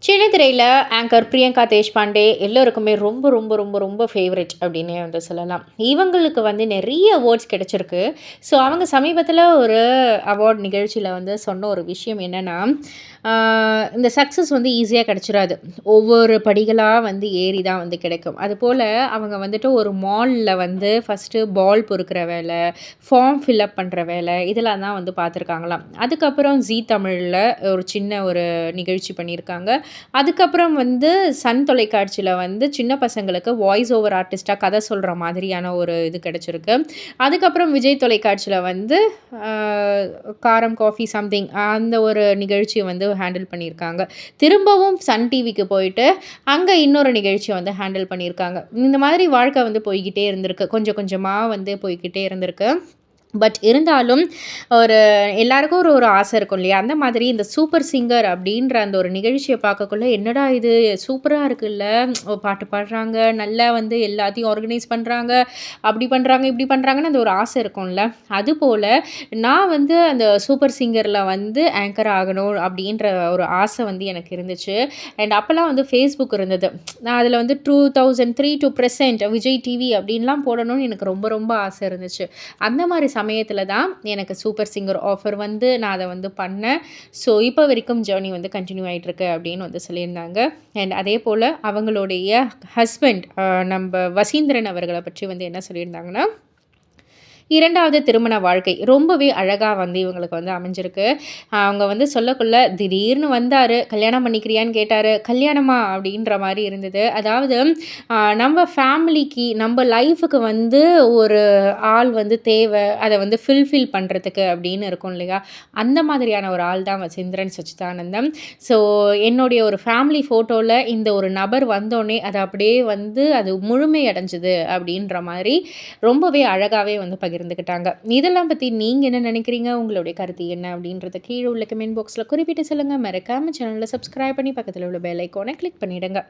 சின்ன திரையில ஆங்கர் பிரியங்கா தேஷ்பாண்டே எல்லோருக்குமே ரொம்ப ரொம்ப ரொம்ப ரொம்ப ஃபேவரெட் அப்படின்னே வந்து சொல்லலாம். இவங்களுக்கு வந்து நெறைய அவார்ட்ஸ் கிடைச்சிருக்கு. ஸோ அவங்க சமீபத்தில ஒரு அவார்ட் நிகழ்ச்சியில வந்து சொன்ன ஒரு விஷயம் என்னன்னா, ஆ இந்த சக்சஸ் வந்து ஈஸியா கிடைச்சிராது. ஒவ்வொரு படிகளா வந்து ஏறி தான் வந்து கிடைக்கும். அதுபோல அவங்க வந்துட்டு ஒரு மால்ல வந்து ஃபர்ஸ்ட்டு பால் பொறுக்குற வேல, ஃபார்ம் ஃபில் பண்ற வேல இதெல்லாம் தான் வந்து பார்த்துருக்காங்களாம். அதுக்கப்புறம் ஜீ தமிழ்ல ஒரு சின்ன ஒரு நிகழ்ச்சி பண்ணியிருக்காங்க. அதுக்கப்புறம் வந்து சன் தொலைக்காட்சியில வந்து சின்ன பசங்களுக்கு வாய்ஸ் ஓவர் ஆர்டிஸ்ட்டா கதை சொல்ற மாதிரியான ஒரு இது கிடைச்சிருக்கு. அதுக்கப்புறம் விஜய் தொலைக்காட்சியில வந்து அ காரம் காஃபி சம்திங் அந்த ஒரு நிகழ்ச்சிய வந்து ஹேண்டில் பண்ணியிருக்காங்க. திரும்பவும் சன் டிவிக்கு போயிட்டு, அங்க இன்னொரு நிகழ்ச்சிய வந்து ஹேண்டில் பண்ணியிருக்காங்க. இந்த மாதிரி வாழ்க்கை வந்து போய்க்கிட்டே இருந்திருக்கு. கொஞ்சம் கொஞ்சமா வந்து போய்க்கிட்டே இருந்திருக்கு. பட் இருந்தாலும் ஒரு எல்லாருக்கும் ஒரு ஒரு ஆசை இருக்கும் இல்லையா? அந்த மாதிரி இந்த சூப்பர் சிங்கர் அப்படின்ற அந்த ஒரு நிகழ்ச்சிய பார்க்கக்குள்ள, என்னடா இது சூப்பரா இருக்குல்ல! பாட்டு பாடுறாங்க, நல்லா வந்து எல்லாத்தையும் ஆர்கனைஸ் பண்றாங்க, அப்படி பண்றாங்க, இப்படி பண்றாங்கன்னு அந்த ஒரு ஆசை இருக்கும்ல. அதுபோல நான் வந்து அந்த சூப்பர் சிங்கர்ல வந்து ஆங்கர் ஆகணும் அப்படின்ற ஒரு ஆசை வந்து எனக்கு இருந்துச்சு. அண்ட் அப்பலாம் வந்து Facebook இருந்தது. நான் அதில வந்து 2003 டூ பிரசன்ட் விஜய் டிவி அப்படின்லாம் போடணும்னு எனக்கு ரொம்ப ரொம்ப ஆசை இருந்துச்சு. அந்த மாரி சமயத்தில தான் எனக்கு சூப்பர் சிங்கர் ஆஃபர் வந்து நான் அத வந்து பண்ணேன். ஸோ இப்போ வரைக்கும் ஜர்னி வந்து கன்டின்யூ ஆயிட்டுருக்கு அப்படின்னு வந்து சொல்லியிருந்தாங்க. அண்ட் அதேபோல அவங்களுடைய ஹஸ்பண்ட் நம்ப வசீந்திரன் அவர்கள பற்றி வந்து என்ன சொல்லியிருந்தாங்கன்னா 2வது திருமண வாழ்க்கை ரொம்பவே அழகா வந்து இவங்களுக்கு வந்து அமைஞ்சிருக்கு. அவங்க வந்து சொல்லக்குள்ள திடீர்னு வந்தாரு. "கல்யாணம் பண்ணிக்கிறியான்னு?" கேட்டாரு. "கல்யாணமா?" அப்படின்ற மாரி இருந்தது. அதாவது நம்ம ஃபேமிலிக்கு, நம்ம லைஃப்‌க்கு வந்து ஒரு ஆள் வந்து தேவை. அத வந்து ஃபில்ஃபில் பண்றதுக்கு அப்படின்னு இருக்கும் இல்லையா? அந்த மாதிரியான ஒரு ஆள் தான் வசீந்திரன் சச்சிதானந்தம். ஸோ என்னுடைய ஒரு ஃபேமிலி ஃபோட்டோல இந்த ஒரு நபர் வந்தோனே, அது அப்படியே வந்து அது முழுமை அடைஞ்சது அப்படின்ற மாரி ரொம்பவே அழகாவே வந்து பகிர்ந்துக்கிட்டாங்க. இதெல்லாம் பத்தி நீங்க என்ன நினைக்கிறீங்க? உங்களுடைய கருத்து என்ன? அப்படின்றத கீழ உள்ள கமெண்ட் பாக்ஸ்ல குறிப்பிட்டு சொல்லுங்க. மறக்காம சேனல சப்ஸ்கிரைப் பண்ணி பக்கத்துல உள்ள பெல் ஐகான கிளிக் பண்ணிடுங்க.